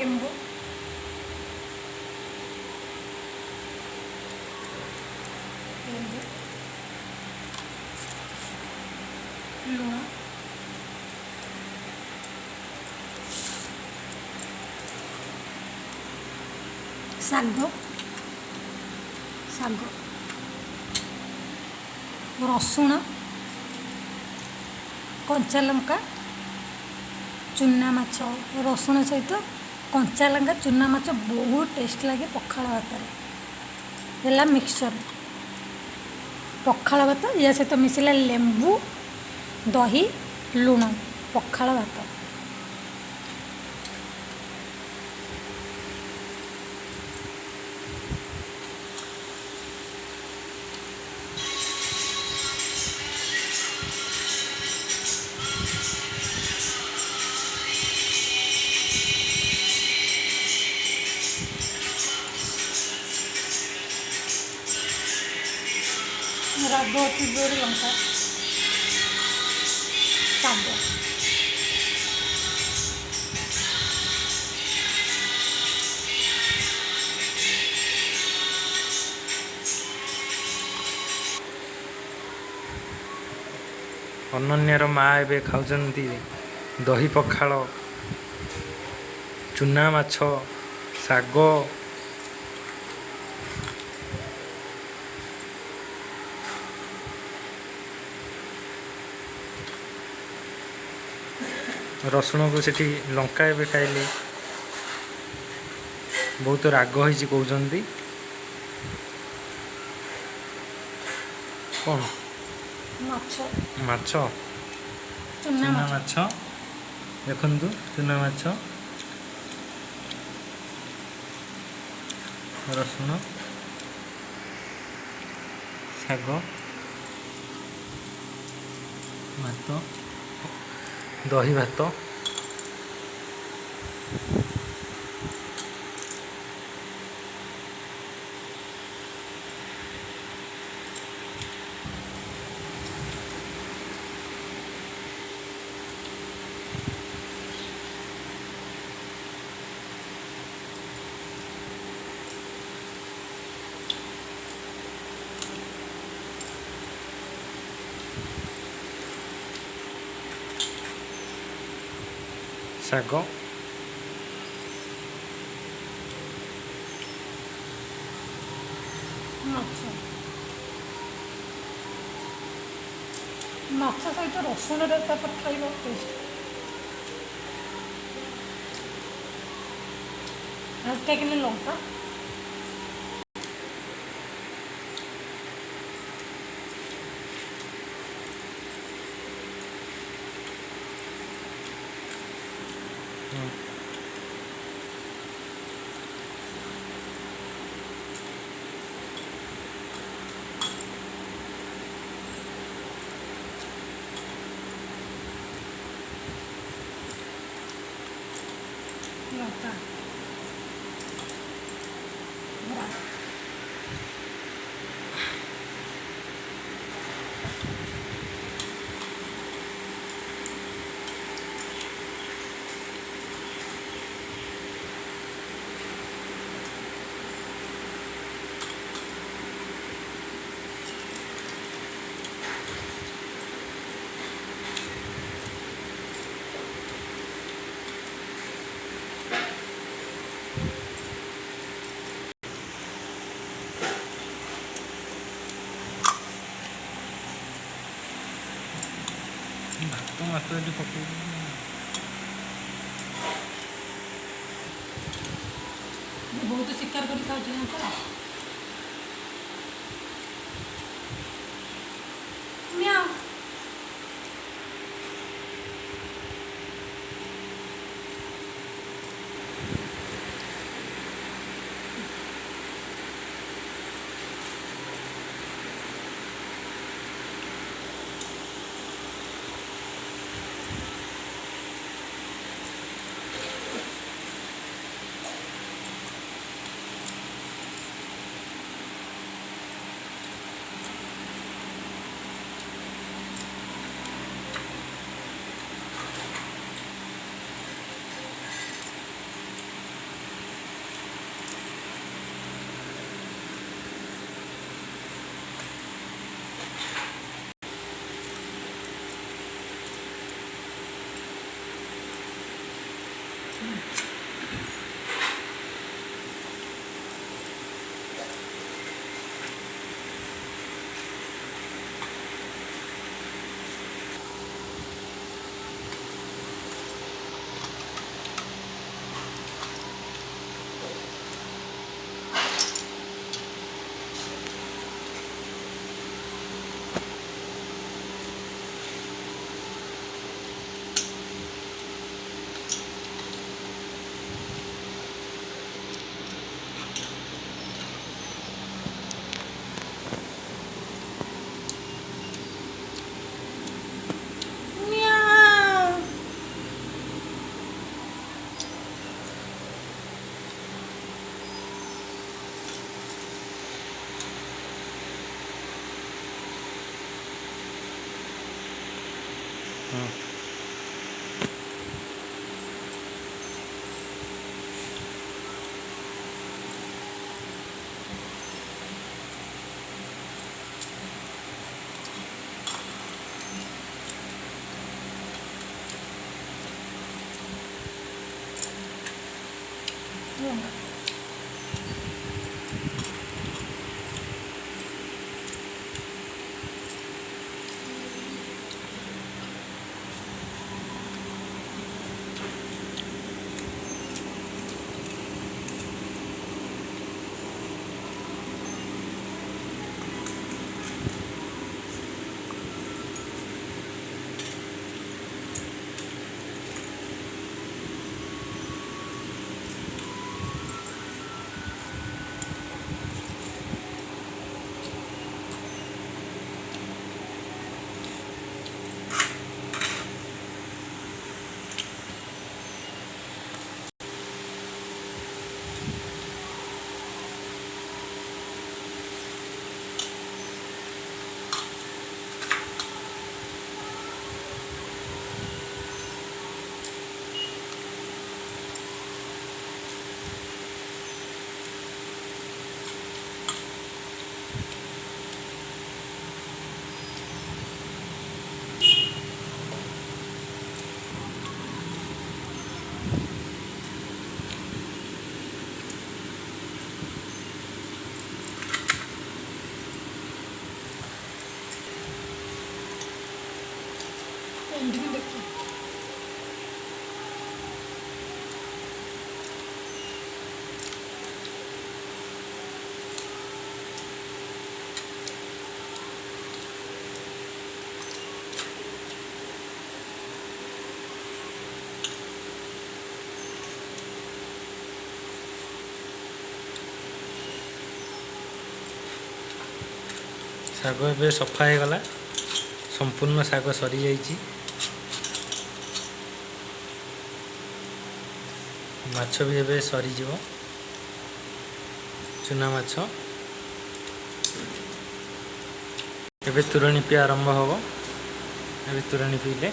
ଲେମ୍ବୁ, ଲୁଣ, ଶାଗ, ରସୁଣ, କଞ୍ଚା ଲଙ୍କା, ଚୁନା ମାଛ। ରସୁଣ ସହିତ କଞ୍ଚା ଲଙ୍କା ଚୁନା ମାଛ ବହୁତ ଟେଷ୍ଟ ଲାଗେ ପଖାଳ ଭାତରେ। ହେଲା ମିକ୍ସଚର ପଖାଳ ଭାତ, ୟା ସହିତ ମିଶିଲା ଲେମ୍ବୁ, ଦହି, ଲୁଣ, ପଖାଳ ଭାତ। ରାଗ ଅଛି ଜୋରେ ଲଙ୍କା, ଶାଗ, ଅନନ୍ୟାର ମା ଏବେ ଖାଉଛନ୍ତି ଦହି ପଖାଳ, ଚୁନା ମାଛ, ଶାଗ, ରସୁଣକୁ ସେଠି ଲଙ୍କା ଏବେ ଖାଇଲେ। ବହୁତ ରାଗ ହେଇଛି କହୁଛନ୍ତି। କ'ଣ ମାଛ, ଚୁନା ମାଛ, ଦେଖନ୍ତୁ ଚୁନା ମାଛ, ରସୁଣ, ଶାଗ, ଭାତ, ଦହି ଭାତ, ଶାଗ, ମାଛ ସହିତ ରସୁଣରେ ତାପରେ ଖାଇବା ଟେଷ୍ଟ। ହାଲକା କିନି ଲଙ୍କା, ଲଙ୍କା, ଭାତ ଏଠି ପକେଇ ବହୁତ ଶିକାର କରି ଖାଉଛି ନା। ହୁଁ। ଲଙ୍କା ଏଇଠି ଦେଖି ଶାଗ ଏବେ ସଫା ହେଇଗଲା, ସମ୍ପୂର୍ଣ୍ଣ ଶାଗ ସରିଯାଇଛି। ମାଛ ବି ଏବେ ସରିଯିବ, ଚୁନା ମାଛ। ଏବେ ତୋରାଣି ପିଆ ଆରମ୍ଭ ହେବ। ଏବେ ତୋରାଣି ପିଇଲେ